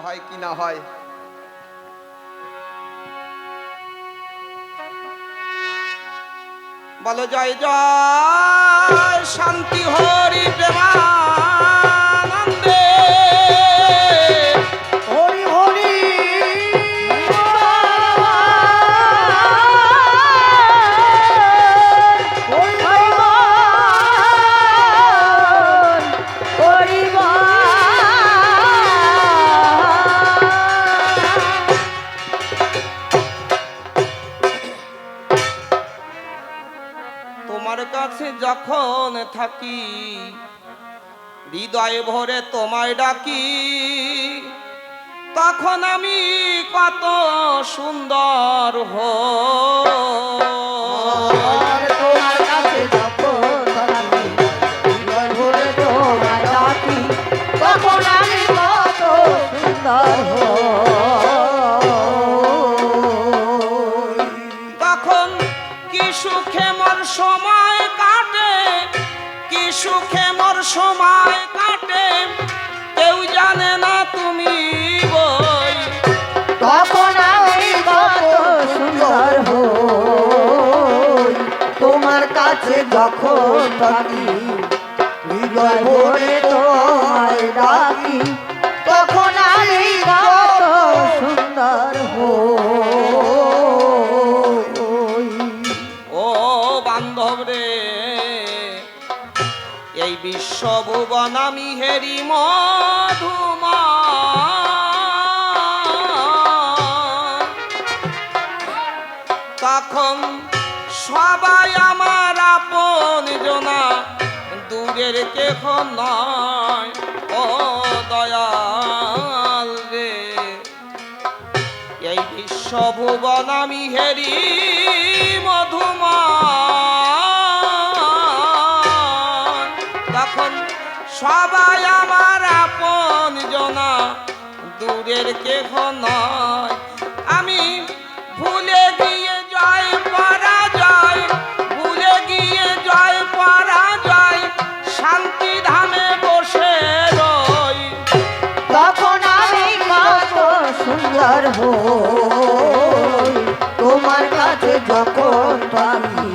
হয় কি না হয়। বলো জয় জয় শান্তি হরি প্রেমানন্দে হরি হরি তোমার কাছে যখন থাকি হৃদয় ভরে তোমায় ডাকি, তখন আমি কত সুন্দর তোমার কাছে যখন থাকি হৃদয় ভরে তোমায় ডাকি, তখন আমি কত সুন্দর তখন কি সুখে মোর সময় কাটে, কি সুখে মোর সময় কাটে, কেউ জানে না তুমি বই। তখন আমি কত সুন্দর হই, তোমার কাছে যখন থাকি হৃদয় ভরে তোমায় ডাকি, তখন আমি কত সুন্দর হই। ও বান্ধব রে, এই বিশ্বভুবন আমি হেরি মধুমা, তখন সবাই আমার আপন জনা, দূরের কেহ নয়। ও দয়াল রে, এই বিশ্বভুবন আমি হেরি মধুমা, তখন সবাই আমার আপন জনা, দূরের কেহ নয়। আমি ভুলে গিয়ে জয় পরাজয়, ভুলে গিয়ে জয় পরাজয়, শান্তি ধামে বসে রই। তখন আমি কত সুন্দর হই, তোমার কাছে যখন থাকি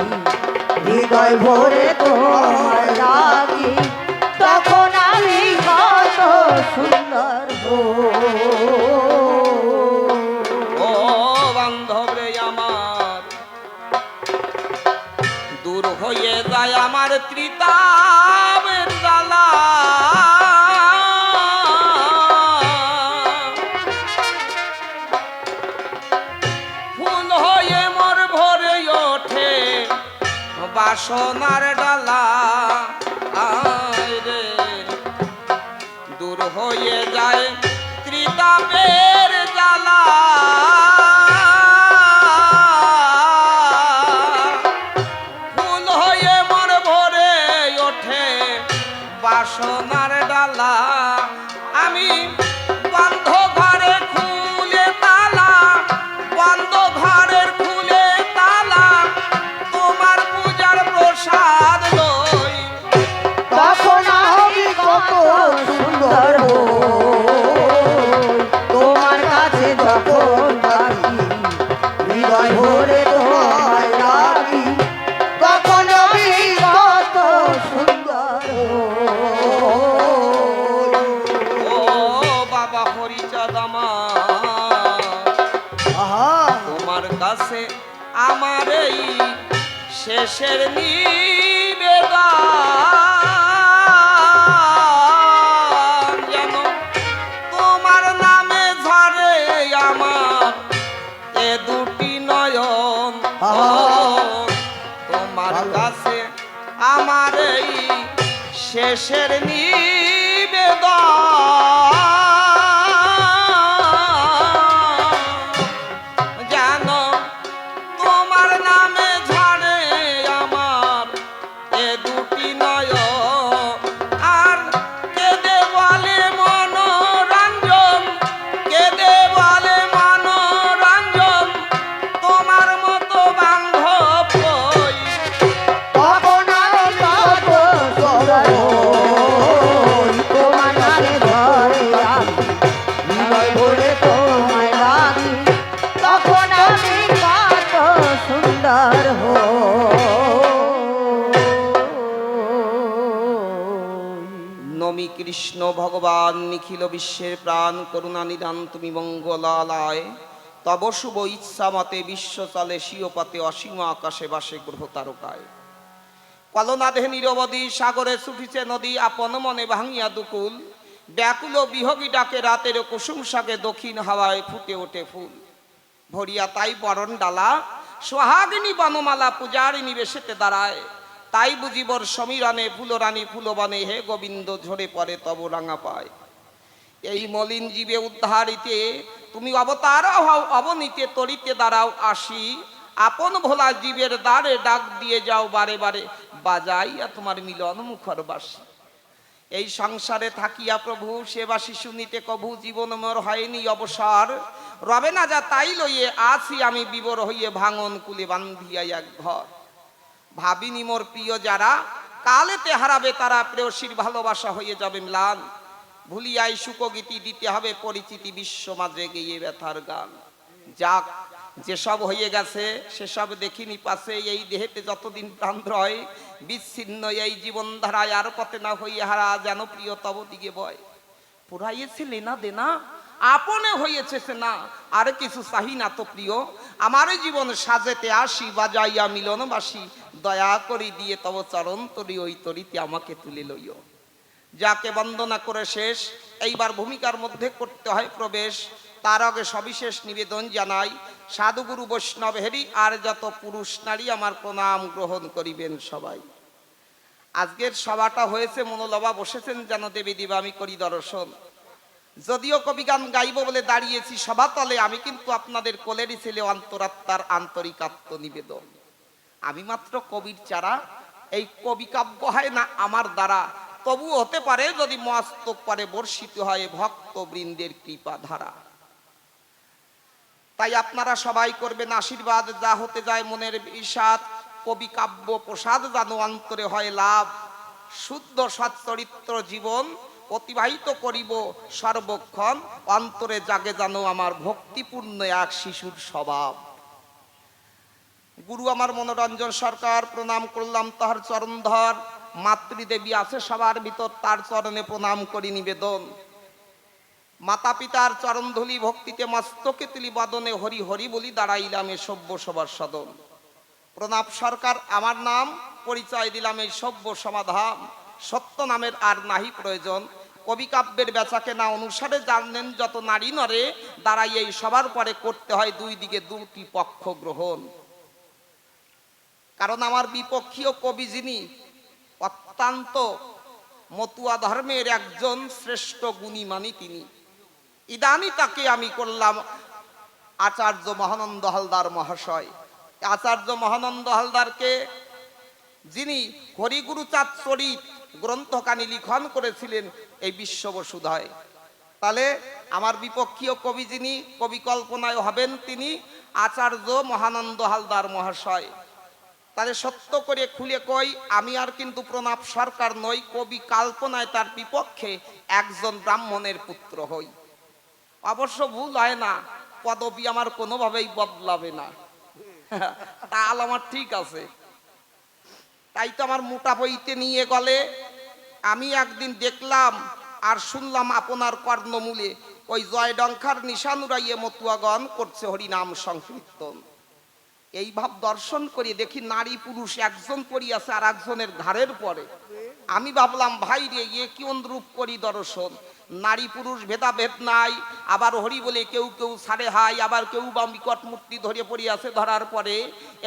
হৃদয় ভরে তোমায় ডাকি, তখন আমি কত সুন্দর ও বান্ধব রে আমার, দূর হয়ে যায় আমার ত্রিতাপের জ্বালা, ফুল হয়ে মোর ভরে ওঠে বাসনার ডালা। আয় রে, দূর হয়ে যায় ত্রিতাপের জ্বালা, ফুল হয়ে মোর ভরে ওঠে বাসনার ডালা। আমি বন্ধ ঘরে খুলে তালা, বন্ধ ঘরের খুলে তালা, তোমার পূজার প্রসাদ লই। তখন আমি কত সুন্দর হই, তোমার কাছে যখন থাকি হৃদয় ভরে তোমায় ডাকি, তখন আমি কত সুন্দর ও বাবা হরিচাঁদ আমার, তোমার কাছে আমার এই শেষের নিবেদন, যেন তোমার নামে ঝরে আমার এ দুটি নয়ন। ও তোমার কাছে আমার এই শেষের নিবেদন, জানো তোমার নামে ঝরে আমার এ দুটি নয়ন। আর কেঁদে বলে মনোরঞ্জন, কেঁদে বলে মনোরঞ্জন, তোমার মতো বান্ধব কই। তখন আমি কত সুন্দর হই, নিখিল বিশ্বের প্রাণ করুণা নিদান তুমি মঙ্গলালয়। তব শুভ ইচ্ছা মতে বিশ্ব চলে স্বীয়পথে অসীম আকাশে বাসে গ্রহ তারকায়। কলনাদে নিরবধি সাগরে ছুটিছে নদী আপন মনে ভাঙিয়া দুকুল। ব্যাকুল বিহগী ডাকে রাতের কুসুম শাকে দক্ষিণ হাওয়ায় ফুটে ওঠে ফুল। ভরিয়া তাই বরণ ডালা সোহাগিনী বনমালা পূজারিণী বেশেতে দাঁড়ায়। তাই বুঝিবর সমীরণে ফুলরানী ফুলবনে হে গোবিন্দ ঝরে পড়ে তব রাঙা পায়। এই মলিন জীবে উদ্ধারিতে তুমি অবতার হও অবনীতে তরিতে দাঁড়াও আসি। আপন ভোলা জীবের দ্বারে ডাক দিয়ে যাও বারে বারে বাজাইয়া তোমার মিলন মুখর বাসি। এই সংসারে থাকিয়া প্রভু সেবাসী শুনিতে কভু জীবন মোর হয়নি অবসর। রবে না যা তাই লইয়ে আছি আমি বিবর হইয়ে ভাঙন কুলে বান্ধিয়া এক ঘর। ভাবিনি মোর প্রিয় যারা কালেতে হারাবে তারা প্রেয়সীর ভালোবাসা হয়ে যাবে ম্লান। ভুলিয়াই সুকগীতি দিতে হবে পরিচিতি বিশ্ব মাঝে গিয়ে ব্যথার গান। যাক যেসব হয়ে গেছে সেসব দেখিনি পাশে এই দেহেতে যতদিন প্রাণ রয়। বিচ্ছিন্ন এই জীবন ধারায় আর পথে না হইয়া হারা যেন প্রিয় তব দিকে বয়। পুরাইয়েছে লেনা দেনা আপনে হয়েছে সে না আর কিছু চাহি না তো প্রিয়। আমার জীবন সাজেতে আসি বাজাইয়া মিলনবাসী। দয়া করি দিয়ে তব চরণ তরি ওই তরিতে আমাকে তুলে লইও। যাকে বন্দনা করে শেষ এইবার ভূমিকার মধ্যে করতে হয় প্রবেশ। তার আগে সবিশেষ নিবেদন জানাই সাধুগুরু বৈষ্ণব হেরি আর যত পুরুষ নারী আমার প্রণাম গ্রহণ করিবেন সবাই। আজকের সভাটা হয়েছে মনোলভা বসেছেন যেন দেবী দিবা আমি করি দর্শন। যদিও কবিগান গাইব বলে দাঁড়িয়েছি সভাতলে আমি কিন্তু আপনাদের কোলেরই ছেলে অন্তরাত্মার আন্তরিক আত্মনিবেদন। আমি মাত্র কবির চারা। এই কবি কাব্য হয় না আমার দ্বারা তবু হতে পারে যদি মস্তক পারে বর্ষিত হয় ভক্ত বৃন্দের কৃপা ধারা। তাই আপনারা সবাই করবেন আশীর্বাদ যা হতে যায় মনের বিষাদ। কবি কাব্য প্রসাদ জানো অন্তরে হয় লাভ। শুদ্ধ সচ্চরিত্র জীবন অতিবাহিত করিব সর্বক্ষণ। অন্তরে জাগে জানো আমার ভক্তিপূর্ণ এক শিশুর স্বভাব। গুরু আমার মনোরঞ্জন সরকার প্রণাম করলাম তাহার চরণধর। মাতৃদেবী আছে সবার ভিতর তার চরণে প্রণাম করি নিবেদন। মাতা পিতার চরণধুলি ভক্তিতে মস্তকে তুলি বদনে হরি হরি বলি দাঁড়াইলাম এ সভ্য সবার সদন। প্রণাম সরকার আমার নাম পরিচয় দিলাম এই সভ্য সমাধান। সত্য নামের আর নাহি প্রয়োজন। কবি কাব্যের বেচাকে না অনুসারে জানেন যত নারী নরে দাঁড়াই এই সবার পরে করতে হয় দুই দিকে দুটি পক্ষ গ্রহণ। কারণ আমার বিপক্ষীয় কবি যিনি অত্যন্ত মতুয়া ধর্মের একজন শ্রেষ্ঠ গুণীমানী তিনি। ইদানি তাকে আমি করলাম আচার্য মহানন্দ হালদার মহাশয়। আচার্য মহানন্দ হালদারকে যিনি হরিগুরুচাঁদ চরিত গ্রন্থখানি লিখন করেছিলেন এই বিশ্ববসুধায়। তাহলে আমার বিপক্ষীয় কবি যিনি কবি কল্পনায় হবেন তিনি আচার্য মহানন্দ হালদার মহাশয়। তাহলে সত্য করে খুলে কই আমি আর কিন্তু প্রণাম সরকার নই। কবি কল্পনায় তার বিপক্ষে একজন ব্রাহ্মণের পুত্র হই। অবশ্য ভুল হয় না, পদবী আমার কোনোভাবেই বদলাবে না, তাল আমার ঠিক আছে। তাই তো আমার মোটা বইতে নিয়ে গেলে আমি একদিন দেখলাম আর শুনলাম আপনার কর্ণমূলে ওই জয়ডঙ্কার নিশানুরাইয়ে মতুয়াগণ করছে হরিনাম সংকীর্তন। এই ভাব দর্শন করি দেখি নারী পুরুষ একজন পড়িয়াছে আর একজনের ঘাড়ের পরে। আমি ভাবলাম ভাই রে ইয়ে কি অনুরূপ করি দর্শন। নারী পুরুষ ভেদাভেদ নাই। আবার হরি বলে কেউ কেউ ছাড়ে হাই, আবার কেউ বা বিকট মূর্তি ধরে পড়িয়াছে। ধরার পরে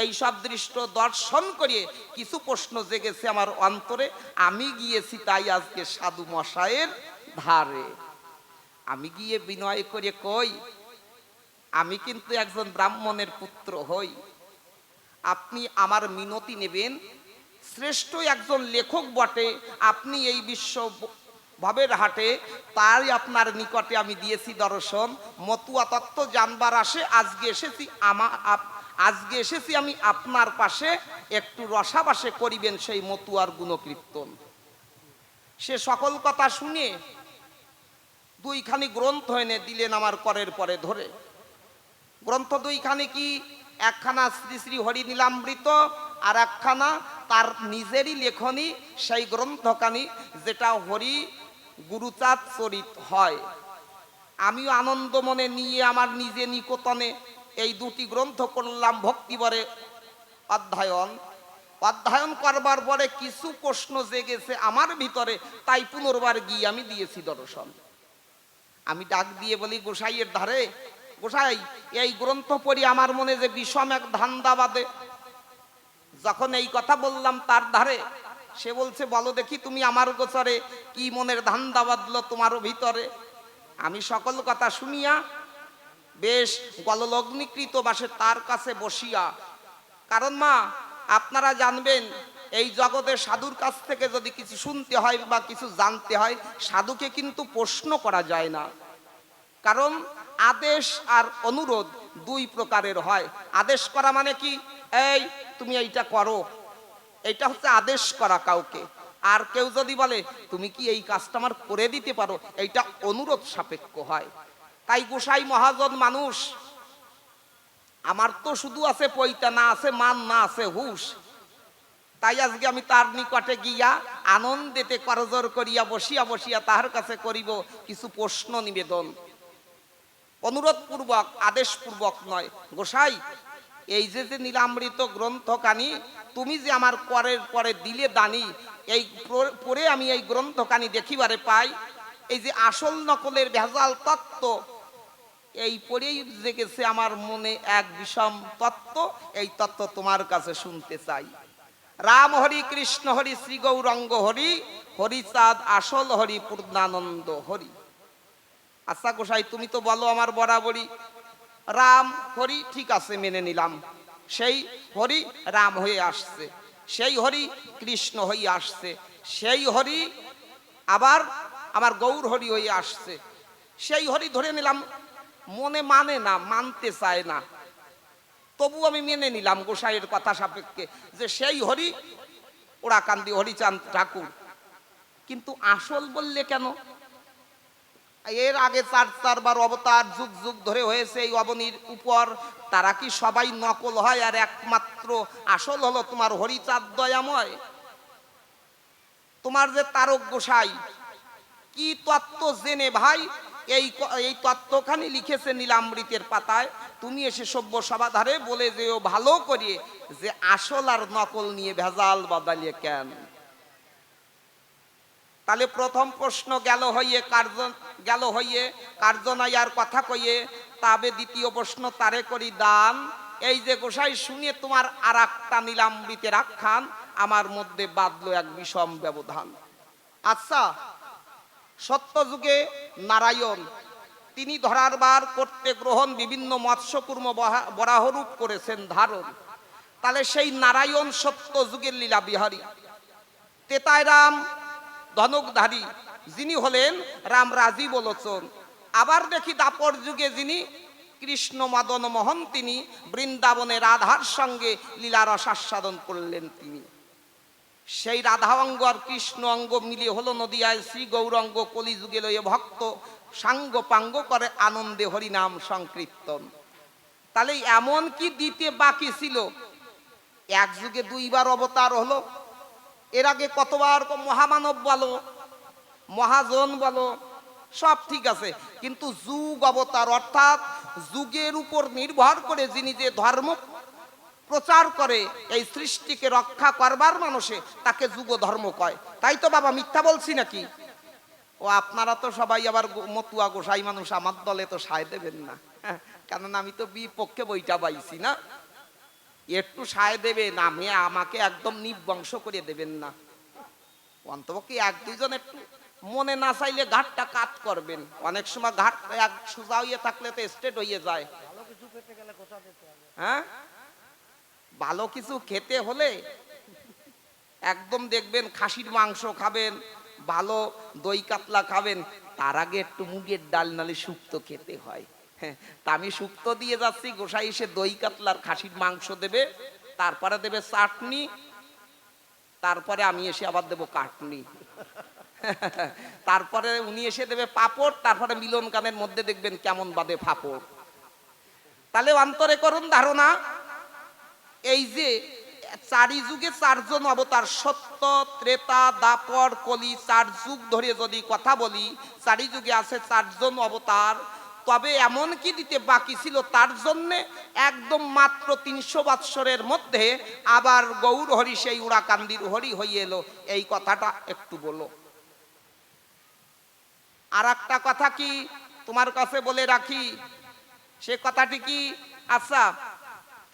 এই সব দৃশ্য দর্শন করে কিছু প্রশ্ন জেগেছে আমার অন্তরে। আমি গিয়েছি তাই আজকে সাধু মশায়ের ধারে। আমি গিয়ে বিনয় করে কই আমি কিন্তু একজন ব্রাহ্মণের পুত্র হই। আপনি আমার মিনতি নেবেন। শ্রেষ্ঠ একজন লেখক বটে আপনি এই বিশ্ব ভাবের হাটে, তাই আপনার নিকটে আমি দিয়েছি দর্শন। মতুয়া তত্ত্ব জানবার আসে আজকে এসেছি আমি আপনার পাশে। একটু রসাবাসে করিবেন সেই মতুয়ার গুণকীর্তন। সে সকল কথা শুনে দুইখানি গ্রন্থ এনে দিলেন আমার করের পরে ধরে। গ্রন্থ দুইখানি কি? একখানা শ্রী শ্রী হরি নীলামৃত আর একখানা তার নিজেরই লেখনী সেই গ্রন্থখানি, যেটা হরি গুরুচাঁদ চরিত হয়। আমিও আনন্দ মনে নিয়ে আমার নিজে নিকটনে এই দুটি গ্রন্থ করলাম ভক্তিবরে অধ্যয়ন করবার পরে কিছু প্রশ্ন জেগেছে আমার ভিতরে, তাই পুনর্বার গিয়ে আমি দিয়েছি দর্শন। আমি ডাক দিয়ে বলি, গোসাইয়ের ধারে, গোসাই এই গ্রন্থ পড়ি আমার মনে যে বিষম এক ধান্দা বাঁধে। যখন এই কথা বললাম তার ধারে, সে বলছে, বলো দেখি তুমি আমার গোচরে কি মনের ধান্দা বাঁধলো তোমারও ভিতরে। আমি সকল কথা শুনিয়া বেশ গললগ্নিকৃত বাসে তার কাছে বসিয়া, কারণ মা আপনারা জানবেন এই জগতে সাধুর কাছ থেকে যদি কিছু শুনতে হয় বা কিছু জানতে হয়, সাধুকে কিন্তু প্রশ্ন করা যায় না। কারণ আদেশ আর অনুরোধ দুই প্রকারের হয়। আদেশ করা মানে কি, এই তুমি এইটা করো, এইটা হচ্ছে আদেশ করা কাউকে। আর কেউ যদি বলে তুমি কি এই কাজটা আমার করে দিতে পারো, এইটা অনুরোধ সাপেক্ষ হয়। তাই গোসাই মহাজন মানুষ, আমার তো শুধু আছে পৈতা, না আছে মান, না আছে হুশ। তাই আজকে আমি তার নিকটে গিয়া আনন্দেতে করজোর করিয়া বসিয়া বসিয়া তাহার কাছে করিব কিছু প্রশ্ন নিবেদন, অনুরোধ পূর্বক, আদেশ পূর্বক নয়। গোসাই, এই যে যে নীলামৃত গ্রন্থখানি তুমি যে আমার করের পরে দিলে দানি, এই পরে আমি এই গ্রন্থখানি দেখিবারে পাই এই যে আসল নকলের ভেজাল তত্ত্ব, এই পরেই জেগেছে আমার মনে এক বিষম তত্ত্ব। এই তত্ত্ব তোমার কাছে শুনতে চাই। রাম হরি, কৃষ্ণ হরি, শ্রী গৌরঙ্গ হরি, হরিচাঁদ আসল হরি, পূর্ণানন্দ হরি। আচ্ছা গোসাই, তুমি তো বলো আমার বরাবরই রাম হরি, ঠিক আছে মেনে নিলাম। সেই হরি রাম হয়ে আসছে, সেই হরি কৃষ্ণ হয়ে আসছে, সেই হরি আবার আমার গৌর হরি হয়ে আসছে। সেই হরি ধরে নিলাম, মনে মানে না, মানতে চায় না, তবু আমি মেনে নিলাম গোসাইয়ের কথা সাপেক্ষে যে সেই হরি ওরাকান্দি হরিচাঁদ ঠাকুর। কিন্তু আসল বললে কেন? এর আগে 4 অবতার যুগ যুগ ধরে হয়েছে এই অবনীর উপর, তারা কি সবাই নকল হয় আর একমাত্র আসল হলো তোমার হরিচাঁদ দয়াময়? তোমার যে তারক গোসাই কি তত্ত্ব জেনে ভাই এই তত্ত্বখানি লিখেছে নীলামৃতের পাতায়, তুমি এসে সভ্য সভাধারে বলে যেও ভালো করে যে আসল আর নকল নিয়ে ভেজাল বাদালিয়ে কেন? তাহলে প্রথম প্রশ্ন গেল হইয়ে কার্যনাই আর কথা কইয়ে, তবে দ্বিতীয় প্রশ্ন তারে করি দান। এই যে গোসাই শুনে তোমার আর একটা নীলামৃতের আখ্যান আমার মধ্যে বাঁধলো এক বিষম ব্যবধান। আচ্ছা, সত্যযুগে নারায়ণ তিনি ধরার বার করতে গ্রহণ বিভিন্ন মৎস্যকুর্ম বরাহরূপ করেছেন ধারণ। তাহলে সেই নারায়ণ সত্যযুগের লীলা বিহারী, তেতায় রাম ধনুকধারী যিনি হলেন রাম রাজীব লোচন। আবার দেখি দাপর যুগে যিনি কৃষ্ণ মদন মোহন, তিনি বৃন্দাবনে রাধার সঙ্গে লীলারস আস্বাদন করলেন। তিনি সেই রাধা অঙ্গ আর কৃষ্ণ অঙ্গ মিলিয়ে হলো নদিয়ায় শ্রী গৌরঙ্গ, কলিযুগে লয়ে ভক্ত সাঙ্গ পাঙ্গ করে আনন্দে হরিনাম সংকীর্তন। তাহলে এমন কি দিতে বাকি ছিল? এক যুগে 2বার অবতার হলো, এর আগে কতবার মহামানব বলো, মহাজন বলো, সব ঠিক আছে, কিন্তু যুগ অবতার অর্থাৎ যুগের উপর নির্ভর করে যিনি যে ধর্ম প্রচার করে এই সৃষ্টিকে রক্ষা করবার মানুষে, তাকে যুগ ধর্ম কয়। তাই তো বাবা, মিথ্যা বলছি নাকি? ও আপনারা তো সবাই আবার মতুয়া গোসাই মানুষ, আমার দলে তো সায় দেবেন না, কেননা আমি তো বিপক্ষে বইটা পাইছি না। একটু সায় দেবে না, আমাকে একদম নিবংশ করে দেবেন না। অন্তপক্ষে 1-2 জন একটু মনে না চাইলে ঘাটটা কাট করবেন। অনেক সময় ঘাট এক সোজা হইয়ে থাকলে তো স্ট্রেট হয়ে যায়। হ্যাঁ, ভালো কিছু খেতে হলে একদম দেখবেন খাসির মাংস খাবেন, ভালো দই কাতলা খাবেন, তার আগে একটু মুগের ডাল নালে শুক্তো খেতে হয়। তা আমি শুক্তো দিয়ে যাচ্ছি, গোসাই এসে দই কাতলার খাসির মাংস দেবে, তারপরে দেবে চাটনি, তারপরে আমি এসে আবার দেবো কাটনি, তারপরে উনি এসে দেবে পাপড়, তারপরে মিলন গানের মধ্যে দেখবেন কেমন বাদে ফাপড়। তাহলে অন্তরে করুন ধারণা, এই যে চারি যুগে চারজন অবতার, সত্য, ত্রেতা, দাপর, কলি, চার যুগ ধরে যদি কথা বলি, চারি যুগে আছে চারজন অবতার। তবে এমন কি দিতে বাকি ছিল তার জন্য একদম মাত্র 300 বৎসরের মধ্যে আবার গৌর হরি সেই উড়াকান্দির হরি হয়ে এলো। এই কথাটা একটু বলো। আর একটা কথা কি তোমার কাছে বলে রাখি, সে কথাটি কি, আচ্ছা,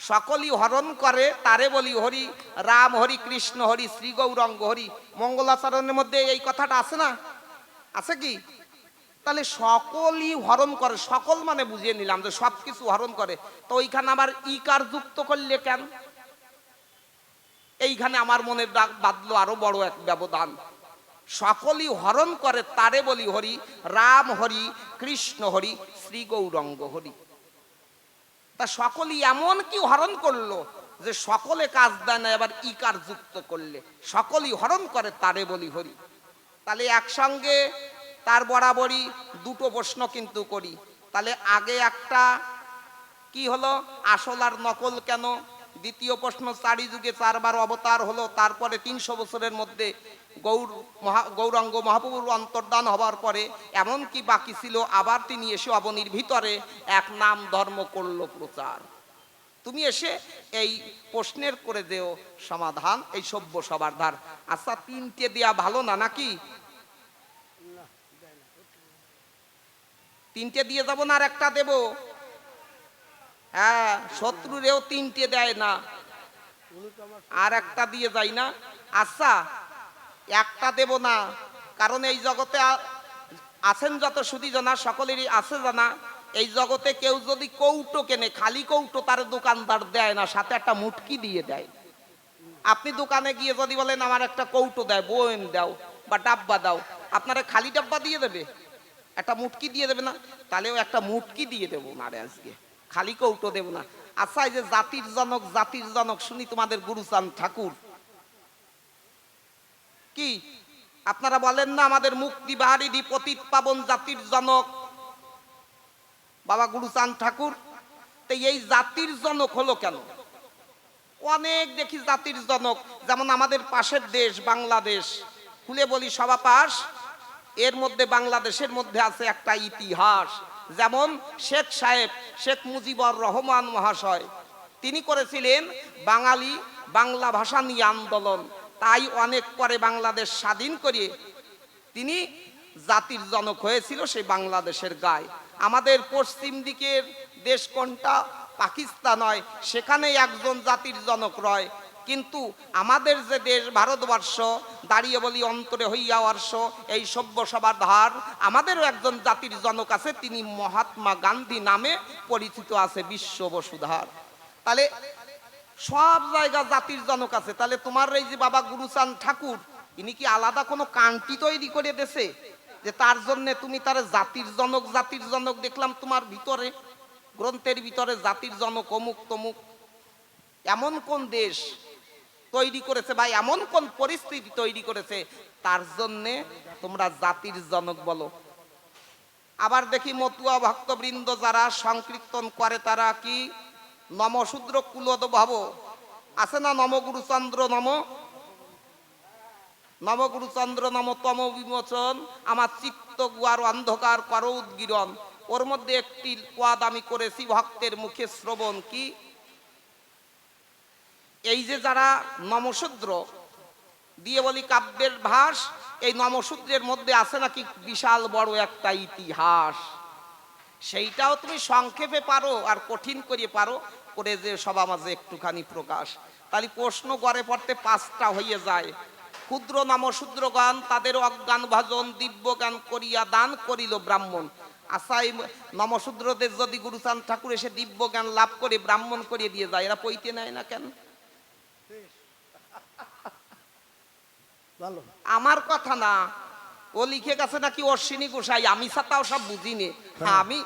সকলই হরণ করে তারে বলি হরি, রাম হরি, কৃষ্ণ হরি, শ্রী গৌরাঙ্গ হরি। মঙ্গলাচরণের মধ্যে এই কথাটা আছে না? আছে কি? তাহলে সকলই হরণ করে, সকল মানে বুঝিয়ে নিলাম যে সবকিছু হরণ করে, তো ওইখানে আবার ইকার যুক্ত করলে কেন? এইখানে আমার মনে বাঁধলো আরো বড় এক ব্যবধান। সকলই হরণ করে তারে বলি হরি, রাম হরি, কৃষ্ণ হরি, শ্রী গৌরাঙ্গ হরি। তা সকলই এমন কি হরণ করলো যে সকলে কাজ দেয় না, এবার ইকার যুক্ত করলে সকলই হরণ করে তারে বলি হরি। তাহলে একসঙ্গে তার বরাবরই দুটো প্রশ্ন কিন্তু করি। তাহলে আগে একটা কি হলো, আসল আর নকল কেন? দ্বিতীয় প্রশ্ন, চারি যুগে চারবার অবতার হলো, তারপরে 300 বছরের মধ্যে গৌরাঙ্গ মহাপ্রভুর অন্তর্ধান হবার পরে এমন কি বাকি ছিল আবার তিনি এসে অবনীর ভিতরে এক নাম ধর্ম করলো প্রচার। তুমি এসে এই প্রশ্নের করে দেও সমাধান, এই সভ্য সবার ধার। আচ্ছা, 3টে দেয়া ভালো না নাকি? 3টে দিয়ে যাবো না আর একটা দেব? হ্যাঁ, শত্রুরেও 3টে দেয় না, আর একটা দিয়ে যাই না। আচ্ছা, একটা দেব না, কারণ এই জগতে আছেন যত সুধী জনা, সকলেরই আছে জানা, এই জগতে কেউ যদি কৌটো কেনে, খালি কৌটো তার দোকানদার দেয় না, সাথে একটা মুটকি দিয়ে দেয়। আপনি দোকানে গিয়ে যদি বলেন আমার একটা কৌটো দেয়, বয়ম দাও বা ডাব্বা দাও, আপনারা খালি ডাব্বা দিয়ে দেবে? একটা মুটকি দিয়ে দেবে না? তাহলেও একটা মুটকি দিয়ে দেবো না রে, আজকে খালি কৌটো দেব না। আচ্ছা, এই যে জাতির জনক, জাতির জনক শুনি তোমাদের গুরুচাঁদ ঠাকুর, কি আপনারা বলেন না আমাদের মুক্তি বাহারিদি পতিত পাবন জাতির জনক বাবা গুরুচাঁদ ঠাকুর? তো এই জাতির জনক হলো কেন? অনেক দেখি জাতির জনক, যেমন আমাদের পাশের দেশ বাংলাদেশ, খুলে বলি সভা পাশ, এর মধ্যে বাংলাদেশের মধ্যে আছে একটা ইতিহাস। যেমন শেখ সাহেব, শেখ মুজিবুর রহমান মহাশয়, তিনি করেছিলেন বাঙালি বাংলা ভাষা নিয়ে আন্দোলন, তাই অনেক পরে বাংলাদেশ স্বাধীন করে তিনি জাতির জনক হয়েছিল সেই বাংলাদেশের গায়ে। আমাদের পশ্চিম দিকের দেশ কোনটা? পাকিস্তান হয়, সেখানে একজন জাতির জনক রয়। কিন্তু আমাদের যে দেশ ভারতবর্ষ, দাঁড়িয়ে বলি অন্তরে হইয়া বর্ষ, এই সভ্য সবার ধার, আমাদেরও একজন জাতির জনক আছে, তিনি মহাত্মা গান্ধী নামে পরিচিত আছে, বিশ্ব বসুধার। তাহলে সব জায়গা জাতির জনক আছে। তাহলে তোমার এই যে বাবা গুরুচাঁদ ঠাকুর, ইনি কি আলাদা কোনো কান্ট্রি তৈরি করে দেছে যে তার জন্য তুমি তার জাতির জনক, জাতির জনক দেখলাম তোমার ভিতরে গ্রন্থের ভিতরে জাতির জনক অমুক তমুক? এমন কোন দেশ তৈরি করেছে বা এমন কোন পরিস্থিতি তৈরি করেছে তার জন্যে তোমরা জাতির জনক বলো? আবার দেখি মতুয়া ভক্তবৃন্দ যারা সংকীর্তন করে তারা কি নমশূদ্র কুলদ ভাব আছে না, নমগুরুচন্দ্র নম, নমগুরুচন্দ্র নম তম বিমোচন, আমার চিত্ত গুয়ার অন্ধকার কর উদ্গীরণ। ওর মধ্যে একটি পদ আমি করেছি ভক্তের মুখে শ্রবণ, কি এই যে যারা নমশূদ্র দিয়ে বলি কাব্যের ভাস, এই নমশূদ্রের মধ্যে আছে নাকি বিশাল বড় একটা ইতিহাস। সেইটাও তুমি সংক্ষেপে পারো আর কঠিন করে পারো করে যে সবার মাঝে একটুখানি প্রকাশ। তাহলে প্রশ্ন গড়ে পড়তে 5টা হয়ে যায়। ক্ষুদ্র নমশূদ্রগণ তাদের অজ্ঞান ভাজন দিব্য জ্ঞান করিয়া দান করিল ব্রাহ্মণ। আচ্ছা, এই নমশূদ্রদের যদি গুরুচাঁদ ঠাকুর এসে দিব্য জ্ঞান লাভ করে ব্রাহ্মণ করিয়ে দিয়ে যায়, এরা পইতে নেয় না কেন? আমার কথা না, ও লিখে গেছে নাকি অশ্বিনী গোসাই, আমি ছাতাও সব বুঝিনি। আমি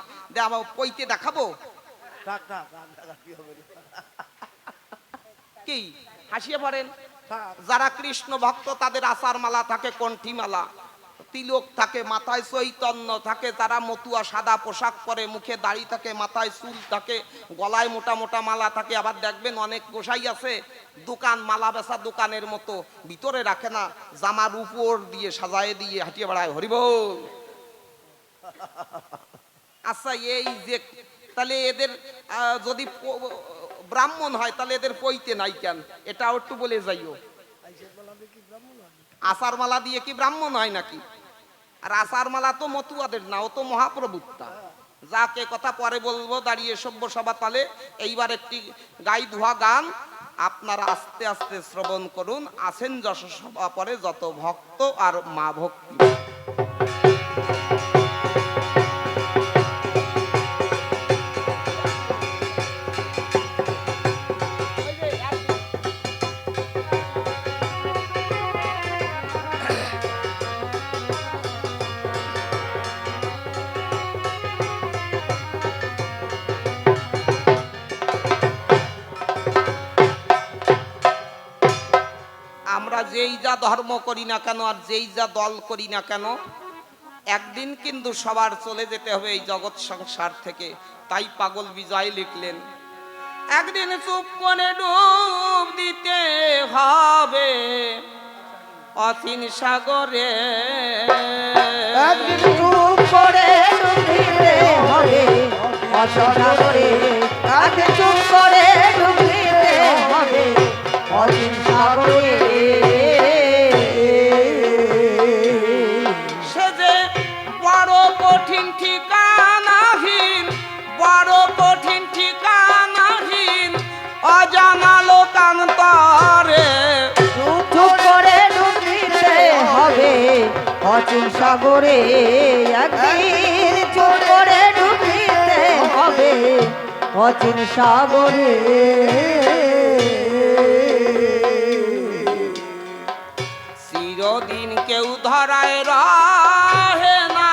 পইতে দেখাবো কি? হাসিয়ে পড়েন। যারা কৃষ্ণ ভক্ত তাদের আচার মালা থাকে কণ্ঠী মালা, তিলক থাকে, মাথায় চৈতন্য থাকে, তারা মতুয়া সাদা পোশাক পরে, মুখে দাড়ি থাকে, মাথায় চুল থাকে, গলায় মোটা মোটা মালা থাকে। আবার দেখবেন অনেক গোসাই আছে দোকান, মালা বেচা দোকানের মতো, ভিতরে রাখে না, জামার উপর দিয়ে সাজায় দিয়ে হাঁটিয়ে বেড়ায়, হরিবল। আচ্ছা, এই যে তাহলে এদের যদি ব্রাহ্মণ হয় তাহলে এদের পইতে নাই কেন, এটাও একটু বলে যাইও। আচার মালা দিয়ে কি ব্রাহ্মণ হয় নাকি? আর আচার মালা তো মতুয়াদের না, ও তো মহাপ্রভুত্তা। যাকে কথা পরে বলবো, দাঁড়িয়ে সভ্য সভা তালে। এইবার একটি গাই ধোয়া গান আপনারা আস্তে আস্তে শ্রবণ করুন। আছেন যশ সভা পরে যত ভক্ত আর মা ভক্তি। আমরা যেই যা ধর্ম করি না কেন আর যেই যা দল করি না কেন, একদিন কিন্তু সবার চলে যেতে হবে এই জগৎ সংসার থেকে। তাই পাগল বিজয় লিখলেন, একদিন চুপ করে ডুব দিতে হবে অসীম সাগরে। একদিন চুপ করে ডুব দিতে হবে অসীম সাগরে। একদিন চুপ করে ডুব দিতে হবে অসীম সাগরে। সে যে বড় কঠিন ঠিকানাহীন, বড় কঠিন ঠিকানাহীন অজানা লোকান্তরে। চুপ করে ডুব দিতে হবে অসীম সাগরে। একদিন চুপ করে ডুব দিতে হবে অসীম সাগরে। চিরদিন কেউ ধরায় রহে না,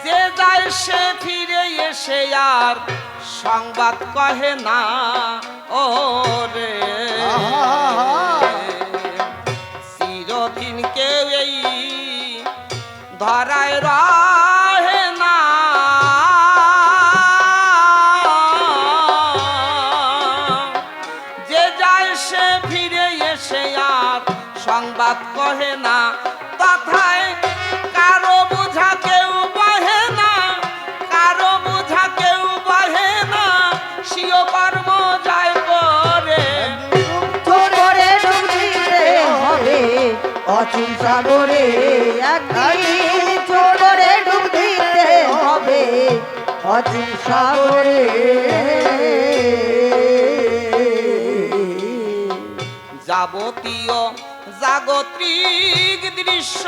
যে যায় সে ফিরে এসে আর সংবাদ কহে না। ও রে চিরদিন কেউ এই ধরায় রহে না, যে যায় সে ফিরে এসে আর সংবাদ কহে না। তথায় কারো বুঝা কেউ বহে না, কারো বুঝা কেউ বহে না, স্বীয় কর্ম যায় করে। চুপ করে ডুব দিতে হবে অসীম সাগরে। একদিন চুপ করে ডুব দিতে হবে অসীম সাগরে। যাবতীয় জাগতিক দৃশ্য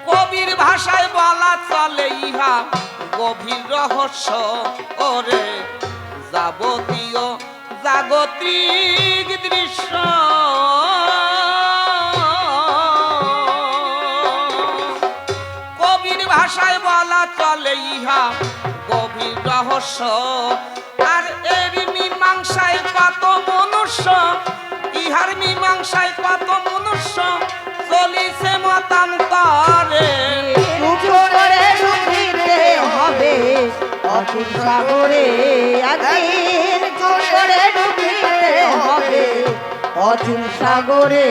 কবির ভাষায় বলা চলে ইহা গভীর রহস্য। ওরে যাবতীয় জাগতিক দৃশ্য কবির ভাষায় বলা চলে ইহা গভীর রহস্য। আর এর মীমাংসায় কত মনুষ্য, ইহার মীমাংসায় কত মনুষ্য চলিছে মতান্তরে। চুপ করে ডুব দিতে হবে অসীম সাগরে। একদিন চুপ করে ডুব দিতে হবে অসীম সাগরে।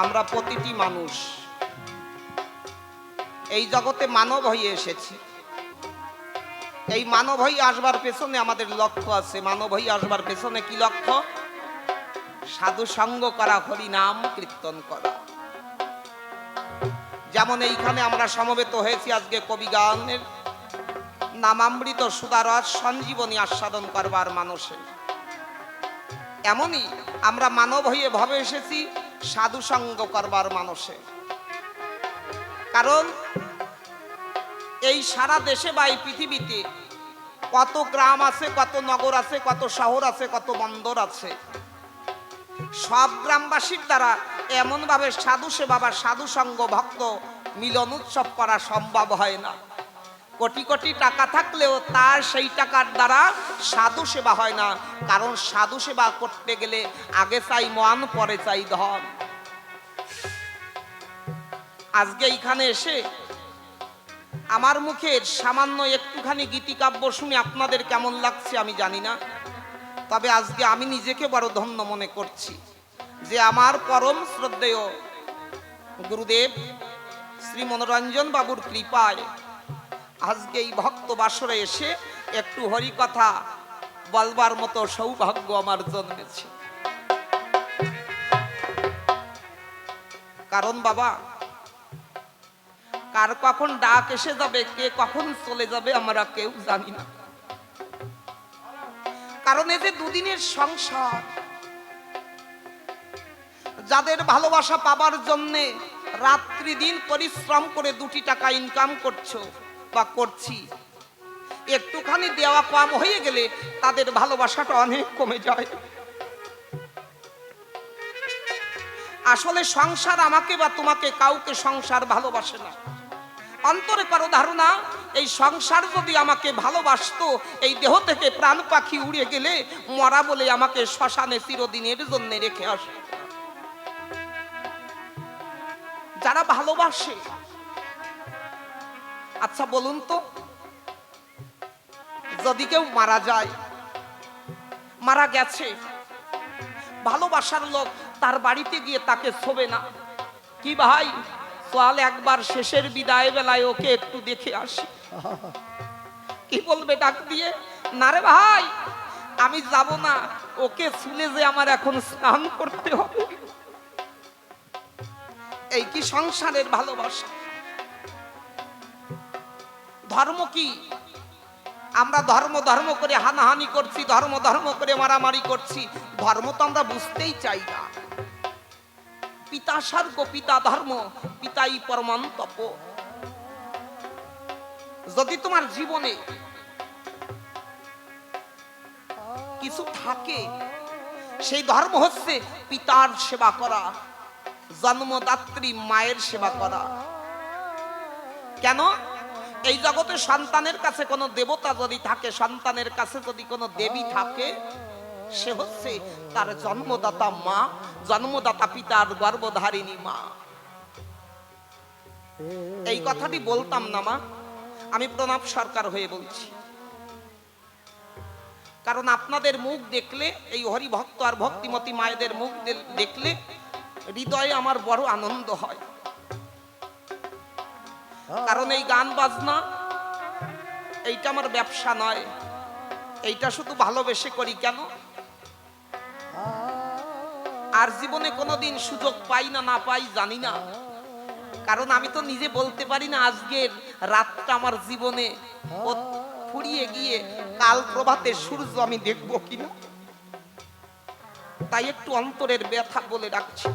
আমরা প্রতিটি মানুষ এই জগতে মানব হয়ে এসেছি। এই মানব হয়ে আসবার পেছনে আমাদের লক্ষ্য আছে। মানব হয়ে আসবার পেছনে কি লক্ষ্য? সাধু সঙ্গ করা, হরি নাম কীর্তন করা। যেমন এইখানে আমরা সমবেত হয়েছি আজকে কবি গানের নামামৃত সুধারস সঞ্জীবনী আস্বাদন করবার মানুষে। এমনই আমরা মানব হয়ে ভাবে এসেছি সাধু সঙ্গ করবার মানুষে। কারণ এই সারা দেশে বা এই পৃথিবীতে কত গ্রাম আছে, কত নগর আছে, কত শহর আছে, কত বন্দর আছে। সব গ্রামবাসীর দ্বারা এমন ভাবে সাধু সেবা বা সাধু সঙ্গ ভক্ত মিলন উৎসব করা সম্ভব হয় না। কোটি কোটি টাকা থাকলেও তার সেই টাকার দ্বারা সাধু সেবা হয় না, কারণ সাধু সেবা করতে গেলে আগে চাই মন, পরে চাই ধন। আজকে এইখানে এসে আমার মুখের সামান্য একটুখানি গীতিকাব্য শুনে আপনাদের কেমন লাগছে আমি জানি না, তবে আজকে আমি নিজেকে বড় ধন্য মনে করছি যে আমার পরম শ্রদ্ধেয় গুরুদেব শ্রী মনোরঞ্জন বাবুর কৃপায় আজকে এই ভক্ত বাসরে এসে একটু হরি কথা বলবার মতো সৌভাগ্য আমার জন্মেছে। কারণ বাবা, কার কখন ডাক এসে যাবে, কে কখন চলে যাবে আমরা কেউ জানি না। কারণ এই যে দুদিনের সংসার, যাদের ভালোবাসা পাবার জন্য রাত্রি দিন পরিশ্রম করে 2টি টাকা ইনকাম করছো বা করছি, একটুখানি দেওয়া কম হয়ে গেলে তাদের ভালোবাসাটা অনেক কমে যায়। আসলে সংসার আমাকে বা তোমাকে কাউকে সংসার ভালোবাসে না। অন্তরে কারো ধারণা এই সংসার যদি আমাকে ভালোবাসতো, এই দেহ থেকে প্রাণ পাখি উড়ে গেলে মরা বলে আমাকে শ্মশানে চিরদিনের জন্য রেখে আসে। যারা ভালোবাসে, আচ্ছা বলুন তো, যদি কেউ মারা যায়, মারা গেছে, ভালোবাসার লোক তার বাড়িতে গিয়ে তাকে ছোবে না, কি ভাই চল একবার শেষের বিদায় বেলায় ওকে একটু দেখে আসি, কি বলবে ডাক দিয়ে? না রে ভাই, আমি যাব না, ওকে ছুলে যে আমার এখন স্নান করতে হবে। এই কি সংসারের ভালোবাসা? ধর্ম কি? আমরা ধর্ম ধর্ম করে হানাহানি করছি, ধর্ম ধর্ম করে মারামারি করছি, ধর্ম তো আমরা বুঝতেই চাই না। পিতা স্বর্গ, পিতা ধর্ম, পিতাই পরম তপ। যদি তোমার জীবনে কিছু থাকে, সেই ধর্ম হচ্ছে পিতার সেবা করা, জন্মদাত্রী মায়ের সেবা করা। কেন? এই জগতে সন্তানের কাছে কোনো দেবতা যদি থাকে, সন্তানের কাছে যদি কোনো দেবী থাকে, সে হচ্ছে তার জন্মদাতা মা, জন্মদাতা পিতার গর্ভধারিণী মা। এই কথাটি বলতাম না মা, আমি প্রণব সরকার হয়ে বলছি। কারণ আপনাদের মুখ দেখলে, এই হরিভক্ত আর ভক্তিমতী মায়েদের মুখ দেখলে হৃদয়ে আমার বড় আনন্দ হয়। কারণ এই গান বাজনা এইটা আমার ব্যবসা নয়, এইটা শুধু ভালোবেসে করি। কেন? আর জীবনে কোনোদিন সুযোগ পাই না, না পাই জানি না, কারণ আমি তো নিজে বলতে পারি না আজকের রাতটা আমার জীবনে ফুরিয়ে গিয়ে কাল প্রভাতে সূর্য আমি দেখবো কিনা। তাই একটু অন্তরের ব্যথা বলে রাখছি।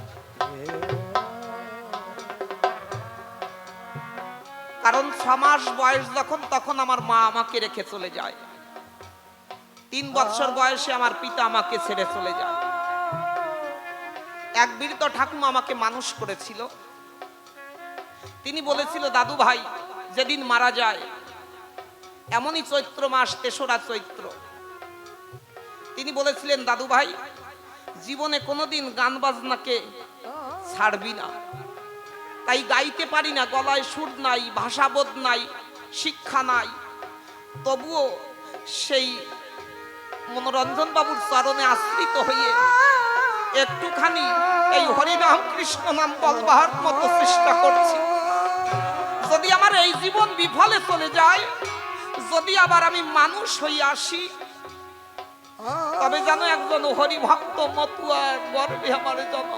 কারণ 6 মাস বয়স যখন, তখন আমার মা আমাকে রেখে চলে যায়। 3 বছর বয়সে আমার পিতা আমাকে ছেড়ে চলে যায়। এক বৃদ্ধ ঠাকুমা আমাকে মানুষ করেছিল। তিনি বলেছিল, দাদু ভাই যেদিন মারা যায়, এমনই চৈত্র মাস, 3রা চৈত্র, তিনি বলেছিলেন, দাদু ভাই জীবনে কোনোদিন গান বাজনাকে ছাড়বি না। তাই গাইতে পারি না, গলায় সুর নাই, ভাষাবোধ নাই, শিক্ষা নাই, তবুও সেই মনোরঞ্জন বাবুর চরণে আশ্রিত হয়ে একটুখানি এই হরিনাম কৃষ্ণ নাম বলবার মতো চেষ্টা করছি। যদি আমার এই জীবন বিফলে চলে যায়, যদি আবার আমি মানুষ হয়ে আসি, তবে যেন একজন হরিভক্ত মতুয়ার গর্ভে আমার জন্ম।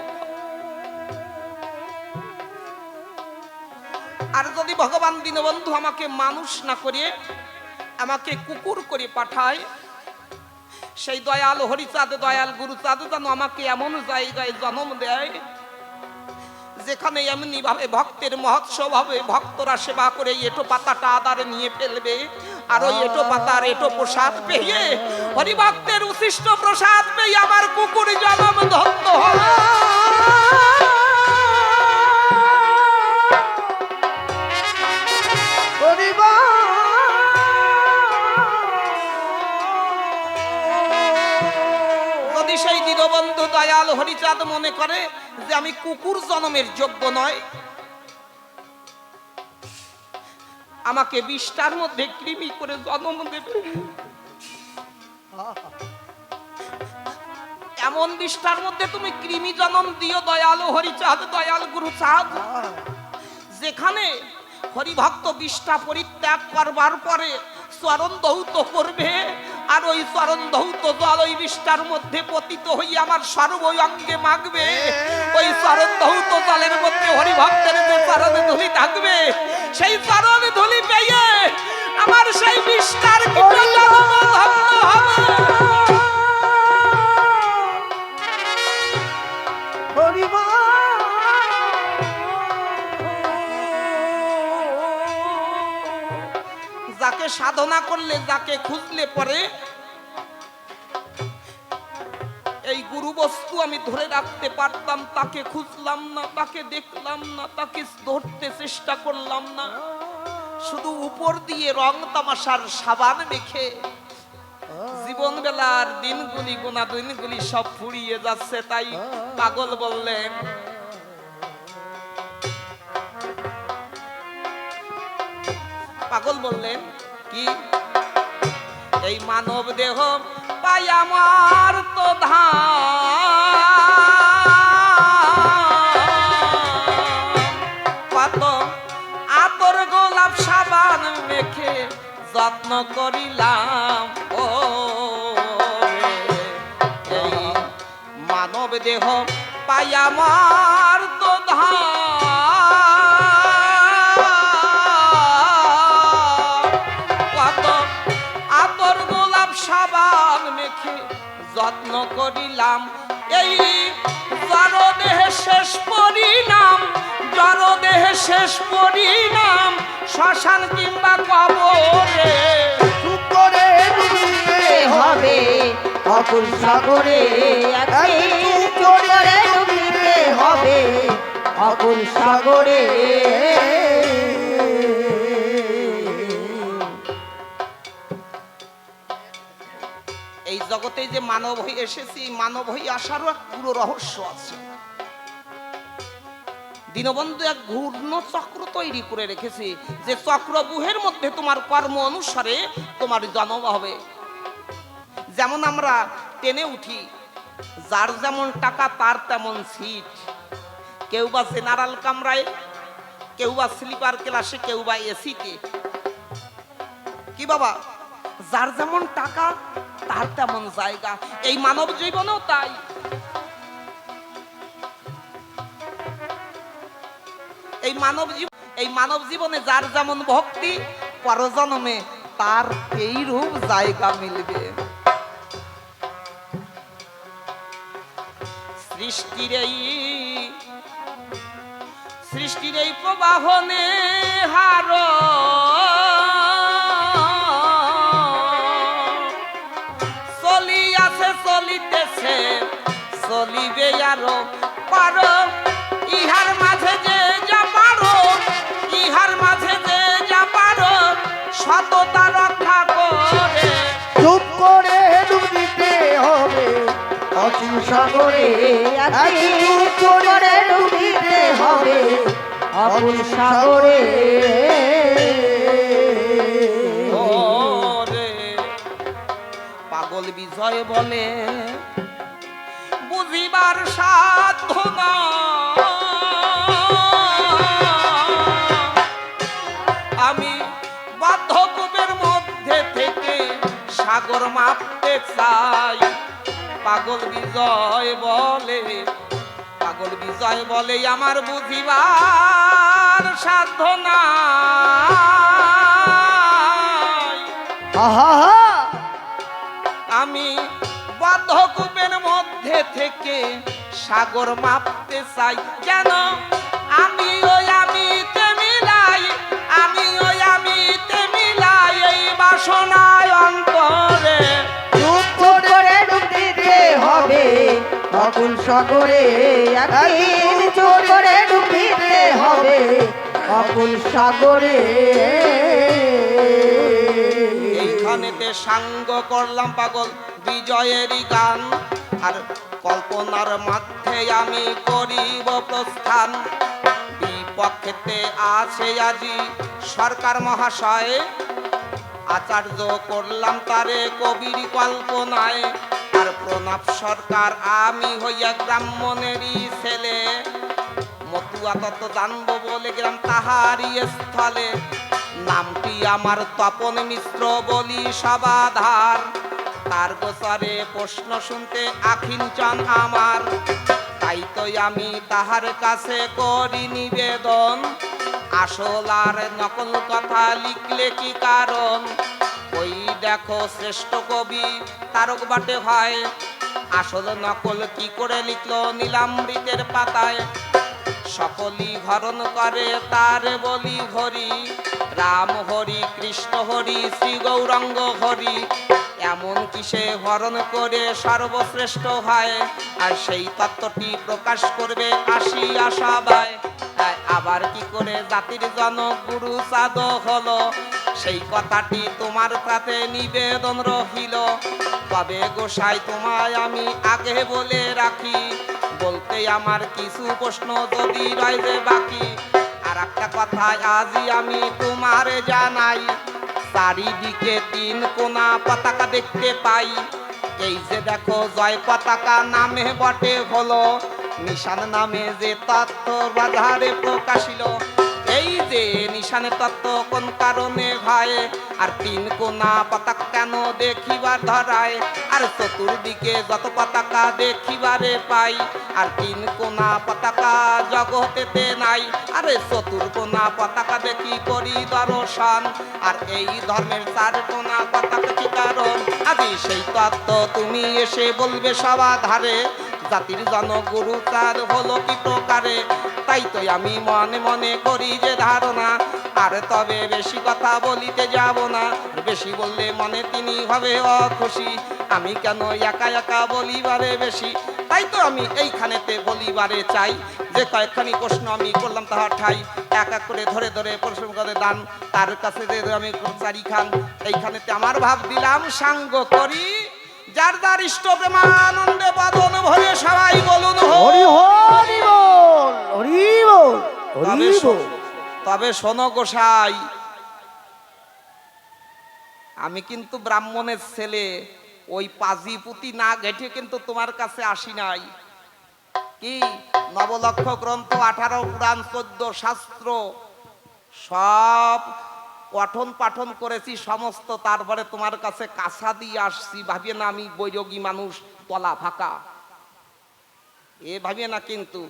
আর যদি ভগবান দীনবন্ধু আমাকে মানুষ না করে আমাকে কুকুর করে পাঠায়, সেই দয়াল হরিচাঁদ, দয়াল গুরুচাঁদ যেন আমাকে এমন জায়গায় জন্ম দেয় যেখানে এমনি ভাবে ভক্তের মহোৎসব হবে, ভক্তরা সেবা করে এটো পাতাটা আদারে নিয়ে ফেলবে, আর ওই এটো পাতার এটো প্রসাদ পেয়ে, হরিভক্তের উচ্ছিষ্ট প্রসাদ পেয়ে আমার কুকুর জন্ম ধন্য হবে। হরিবা যদি সেই দীনবন্ধু দয়াল হরিচাঁদ মনে করে যে আমি কুকুর জন্মের যোগ্য নয়, আমাকে 20টার মধ্যে কৃমি করে জন্ম দেবে, এমন 20টার মধ্যে তুমি কৃমি জন্ম দিও দয়াল হরিচাঁদ, দয়াল গুরুচাঁদ, যেখানে হরিভক্ত 20টা পরিত্যাগ করবার পরে চরণ ধৌত করবে, আর ওই চরণ ধৌত জল ওই 20টার মধ্যে পতিত হয়ে আমার সর্ব অঙ্গে মাগবে। ওই চরণ ধৌত জলের মধ্যে হরিভক্তের যে চরণ ধুলি থাকবে, সেই চরণ ধুলি পেয়ে আমার সেই 20টার কৃত জন্ম ধন্য হবে। হরিবা যাকে সাধনা করলে, যাকে খুঁজলে পরে এই গুরু বস্তু আমি ধরে রাখতে পারতাম, তাকে খুঁজলাম না, তাকে দেখলাম না, তাকে ধরতে চেষ্টা করলাম না, শুধু উপর দিয়ে রং তামাশার সাবান মেখে জীবন বেলার দিনগুলি গোনা দিনগুলি সব ফুরিয়ে যাচ্ছে। তাই পাগল বললেন, পাগল বললেন কি, এই মানব দেহ পাই আমার তো কত আতর গোলাপ সাবান মেখে যত্ন করিলাম, ও এই মানব দেহ পাই আমার তো সাবান মেখে যত্ন করিলাম, এই জড় দেহে শেষ পরিণাম, জড় দেহে শেষ পরিণাম শ্মশান কিংবা কবরে। চুপ করে ডুবিতে হবে অকুল সাগরে, একদিন চুপ করে ডুবিতে হবে অকুল সাগরে। এই জগতে যে মানব হয়ে এসেছি, মানব হয়ে আসারও এক পুরো রহস্য আছে। দীনবন্ধু এক ঘূর্ণ চক্র তৈরি করে রেখেছে, যে চক্রবুহের মধ্যে তোমার কর্ম অনুসারে তোমার জন্ম হবে। যেমন আমরা ট্রেনে উঠি, যার যেমন টাকা তার তেমন সিট, কেউ বা জেনারেল কামরায়, কেউ বা স্লিপার ক্লাসে, কেউ বা এসিতে। কি বাবা, যার যেমন টাকা তার তেমন জায়গা। এই মানব জীবনেও তাই। এই মানব জীবনে যার যেমন ভক্তি, পরজন্মে তার এই রূপ জায়গা মিলবে। সৃষ্টির এই প্রবাহনে হার চলিতেছে, চলিবে আরো পারো, ইহার মাঝে যে যা পারো, ইহার মাঝে যে যা পারো সততা রক্ষা করে। চুপ করে ডুবিতে হবে অসীম সাগরে, একদিন চুপ করে ডুবিতে হবে অকুল সাগরে। পাগল বিজয় বলে বুঝিবার সাধ্য না, আমি বাধ্যকূপের মধ্যে থেকে সাগর মাপতে চাই। পাগল বিজয় বলে, পাগল বিজয় বলে আমার বুঝিবার সাধ্য নাই। আমি বাধ্যকূপের মধ্যে থেকে সাগর মাপতে চাই, যেন আমি ওই আমিতে মিলাই, আমি ওই আমিতে মিলাই এই বাসনায় অন্তরে। চুপ করে ডুবিতে হবে অকুল সাগরে, একদিন চুপ করে ডুবিতে হবে অকুল সাগরে এইখানেতে সাঙ্গ করলাম পাগল বিজয়েরই গান, আর কল্পনার মধ্যে আমি করিব প্রস্থান। বিপক্ষেতে আছে আজি সরকার মহাশয়, আচার্য করলাম তারে কবির কল্পনায়। আর প্রণব সরকার আমি হইয়া ব্রাহ্মণেরই ছেলে, মতুয়া তত জানবো বলে গেলাম তাহারই স্থলে। নামটি আমার তপন মিশ্র বলি সবাধার, তার গোচরে প্রশ্ন শুনতে আখিঞ্চন আমার। তাই তো আমি তাহার কাছে করি নিবেদন, আসল আর নকল কথা লিখলে কি কারণ। ওই দেখো শ্রেষ্ঠ কবি তারক বাটে হয়, আসল নকল কি করে লিখলো নীলামৃতের পাতায়। সকলই হরণ করে তার বলি হরি, রাম হরি কৃষ্ণ হরি শ্রী গৌরাঙ্গ হরি। এমন কি সে হরণ করে সর্বশ্রেষ্ঠ হয়, আর সেই তত্ত্বটি প্রকাশ করবে আসিয়া সবাই। আবার কি করে জাতির জনক গুরু চাঁদ হলো, সেই কথাটি তোমার কাছে নিবেদন রহিল। তবে গোসাই তোমায় আমি আগে বলে রাখি, বলতে আমার কিছু প্রশ্ন যদি রয় যে বাকি। আর একটা কথা আজই আমি তোমারে জানাই, চারিদিকে তিন কোনা পতাকা দেখতে পাই। এই যে দেখো জয় পতাকা নামে বটে হলো, নিশান নামে যে তত্ত্ব বাজারে প্রকাশিল। এই যে নিশানের তত্ত্ব কোন কারণে হয়, আর তিন কোনা পতাকা কেন দেখিবার ধরায়। আর চতুর্দিকে যত পতাকা দেখিবারে পাই, আর তিন কোনা পতাকা জগতেতে নাই। আরে চতুর্কোনা পতাকা দেখি করি দর্শন, আর এই ধর্মের চার কোনা পতাকা কি কারণ। আজি সেই তত্ত্ব তুমি এসে বলবে সবাধারে, জাতির জনগুরু তার হলো কি প্রকারে। তাই তো আমি মনে মনে করি যে ধারণা, আর তবে বেশি কথা বলিতে যাব না, বেশি বললে মনে তিনি হবে অখুশি। আমি কেন একা একা বলিবারে বেশি, তাই তো আমি এইখানেতে বলিবারে চাই। যে কয়েকখানি প্রশ্ন আমি করলাম তাহার ঠাই, এক এক করে ধরে ধরে প্রশ্ন করে দান, তার কাছে যে আমি চারি খান। এইখানেতে আমার ভাব দিলাম সাঙ্গ করি, যার যার ইষ্ট প্রেমানন্দে বাদন ভরে সবাই বলুন হরি হরি বল, হরি বল, হরি বল। তবে শোনো গোসাই, আমি কিন্তু ব্রাহ্মণের ছেলে, ওই পাজি পুঁতি না ঘেটে কিন্তু তোমার কাছে আসি নাই। কি নবলক্ষ গ্রন্থ, 18 পুরাণ, 14 শাস্ত্র সব পঠন পাঠন করেছি সমস্ত, তারপরে তোমার কাছে কাঁচা দিয়ে আসছি। ভাবিয়ে না আমি বৈরাগী মানুষ, তলা ফাঁকা, এ ভাবিয়ে না কিন্তু।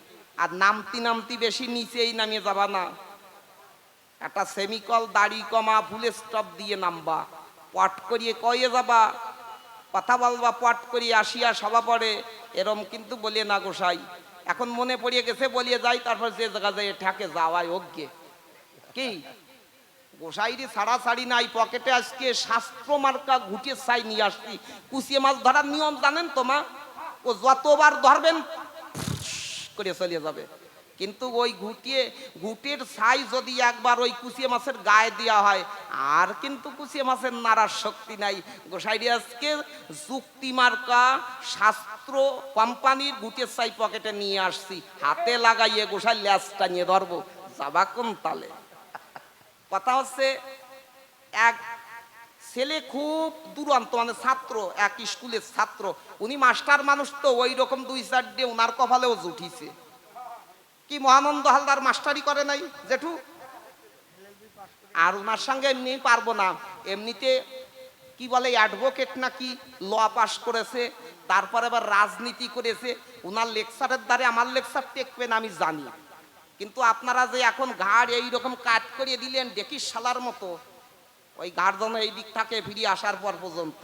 আর নামতি নামতি বেশি নিচেই নামিয়ে যাবা না, একটা সেমিকল দাড়ি কমা ফুলে স্টপ দিয়ে নামবা। পট করিয়ে কয়ে যাবা, কথা বলবা পট করিয়ে আসিয়া সভা পড়ে, এরম কিন্তু বলিয়ে না গোসাই। এখন মনে পড়িয়ে গেছে বলিয়ে যাই, তারপর যে জায়গা যায় ঠাকে যাওয়ায় অজ্ঞে। কি গোসাইরি ছাড়া ছাড়ি নাই, পকেটে আজকে শাস্ত্র মার্কা ঘুটিয়ে চাই নিয়ে আসছি। কুচিয়ে মাছ ধরার নিয়ম জানেন তোমা, ও যতবার ধরবেন করে চলে যাবে, কিন্তু ওই ঘুটের ছাই যদি একবার ওই কুচিয়ে মাছের গায়ে দেওয়া হয়, আর কিন্তু কুচিয়ে মাছের নাড়ার শক্তি নাই। গোসাইরি আজকে যুক্তি মার্কা শাস্ত্র কোম্পানির ঘুটের ছাই পকেটে নিয়ে আসছি, হাতে লাগাইয়ে গোসাই ল্যাসটা নিয়ে ধরবো, যাবা কোন তালে। কথা হচ্ছে, এক ছেলে খুব দুরন্ত, মানে ছাত্র, এক স্কুলের ছাত্র, উনি মাস্টার মানুষ তো, ওই রকম 2-4 ডে ওনার কপালেও জুটিছে। কি মহানন্দ হালদার মাস্টারি করে নাই জেঠু, আর ওনার সঙ্গে এমনি পারবো না। এমনিতে কি বলে অ্যাডভোকেট নাকি ল পাস করেছে, তারপরে আবার রাজনীতি করেছে। ওনার লেকচারের দ্বারে আমার লেকচার টেকবে না আমি জানি, কিন্তু আপনারা যে এখন ঘাড় এইরকম কাট করিয়ে দিলেন ডেকিস শালার মতো, ওই ঘাড় যেন এই দিক থাকে ফিরে আসার পর পর্যন্ত,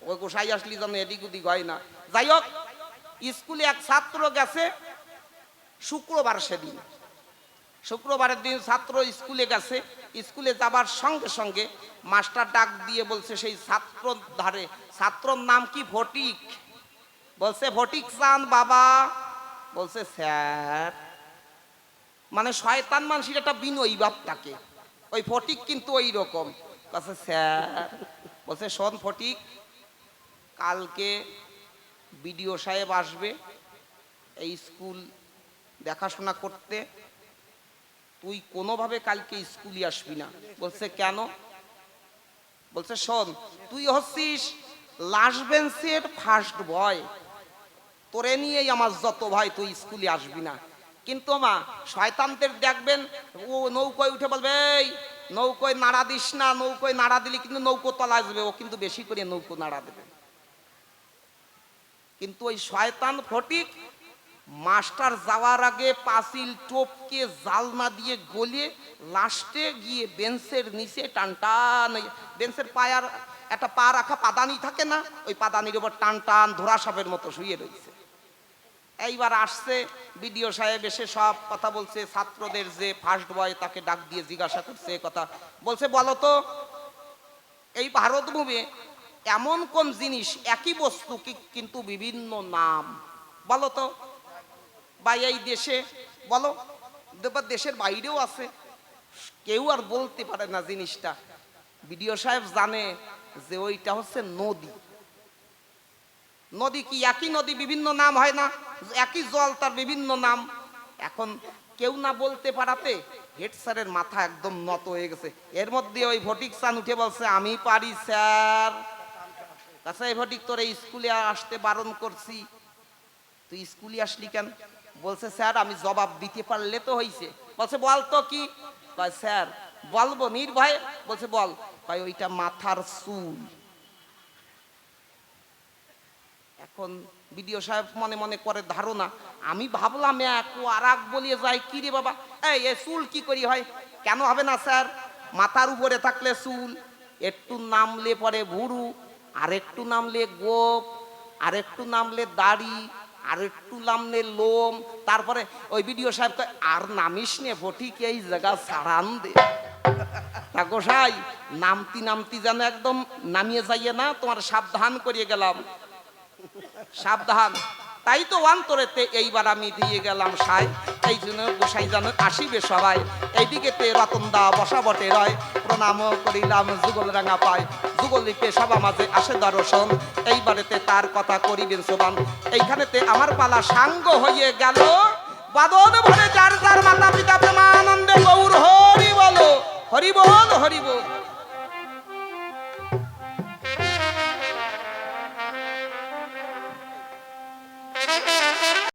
ওই গোসাই আসলি যেন এদিক ওদিক হয় না। যাই হোক, স্কুলে এক ছাত্র গেছে শুক্রবার, সেদিন শুক্রবারের দিন ছাত্র স্কুলে গেছে। স্কুলে যাবার সঙ্গে সঙ্গে মাস্টার ডাক দিয়ে বলছে সেই ছাত্র ধারে, ছাত্রর নাম কি ফটিক, বলছে ফটিক চান বাবা, বলছে স্যার। মানে শয়তান মানুষের একটা বিনয়ী ভাব থাকে। ওই ফটিক কিন্তু ওই রকম কাছে স্যার বলছে, শোন ফটিক, কালকে বিডিও সাহেব আসবে এই স্কুল দেখাশোনা করতে, তুই কোনোভাবে কালকে স্কুলে আসবি না। বলছে কেন? বলছে শোন, তুই হচ্ছিস লাস্ট বেঞ্চের ফার্স্ট বয়, তোরে নিয়েই আমার যত ভাই, তুই স্কুলে আসবি না। কিন্তু মা শয়তানদের দেখবেন ও নৌকোয় উঠে বলবে, এই নৌকোয় নাড়া দিস না, নৌকোয় নাড়া দিলে কিন্তু নৌকো তলা আসবে, ও কিন্তু বেশি করে নৌকো নাড়া দেবে। কিন্তু ওই শয়তান ফটিক মাস্টার যাওয়ার আগে পাঁচিল টোপকে জালনা দিয়ে গলিয়ে লাস্টে গিয়ে বেঞ্চের নিচে টান টান, বেঞ্চের পায়ার একটা পা রাখা পাদানি থাকে না, ওই পাদানির উপর টান টান ধরা সাপের মতো শুয়ে রয়েছে। এইবার আসছে বিডিও সাহেব, এসে সব কথা বলছে। ছাত্রদের যে ফার্স্ট বয় তাকে ডাক দিয়ে জিজ্ঞাসা করছে কথা, বলছে বলো তো এই ভারতভূমে এমন কোন জিনিস একই বস্তু কিন্তু বিভিন্ন নাম, বলো তো। বা এই দেশে বলো, দেশের বাইরেও আছে, কেউ আর বলতে পারে না জিনিসটা। বিডিও সাহেব জানে যে ওইটা হচ্ছে নদী। নদী কি একই নদী, বিভিন্ন নাম হয় না? একই জল, তার বিভিন্ন নাম। এখন কেউ না বলতে পারাতে হেড স্যারের মাথা একদম নত হয়ে গেছে। এর মধ্যে ওই ফটিক চান উঠে বলছে, আমি পারি স্যার। আচ্ছা এই ফটিক, তোর এই স্কুলে আসতে বারণ করছি, তুই স্কুলে আসলি কেন? বলছে স্যার আমি জবাব দিতে পারলে তো হইছে। বলছে বল তো কি? কয় স্যার বলবো নির্ভয়ে। বলছে বল। কয় ওইটা মাথার চুল। এখন বিডিও সাহেব মনে মনে করে ধারণা, আমি ভাবলাম এক ও আর এক বলিয়ে যায়, কি রে বাবা, এই চুল কি করি হয়? কেন হবে না স্যার? মাথার উপরে থাকলে চুল, একটু নামলে পরে ভুরু, আর একটু নামলে গোপ, আর একটু নামলে দাড়ি, আর একটু নামলে লোম। তারপরে ওই বিডিও সাহেব আর নামিস নে ফটিক, এই জায়গা সারান দে। তা গোসাই নামতি নামতি যেন একদম নামিয়ে যাইয়ে না, তোমার সাবধান করিয়ে গেলাম, সাবধান। তাই তো অন্তরেতে এইবার আমি দিয়ে গেলাম সাই, এই জন্য গোসাই যেন আসিবে সবাই। এইদিকে তে রতন দা বসা বটে রয়, প্রণাম করিলাম যুগল রাঙা পায়, যুগল লিপে সবা মাঝে আসে দর্শন, এইবারেতে তার কথা করিবেন সোবান। এইখানেতে আমার পালা সাঙ্গ হয়ে গেল, বাদন ভরে যার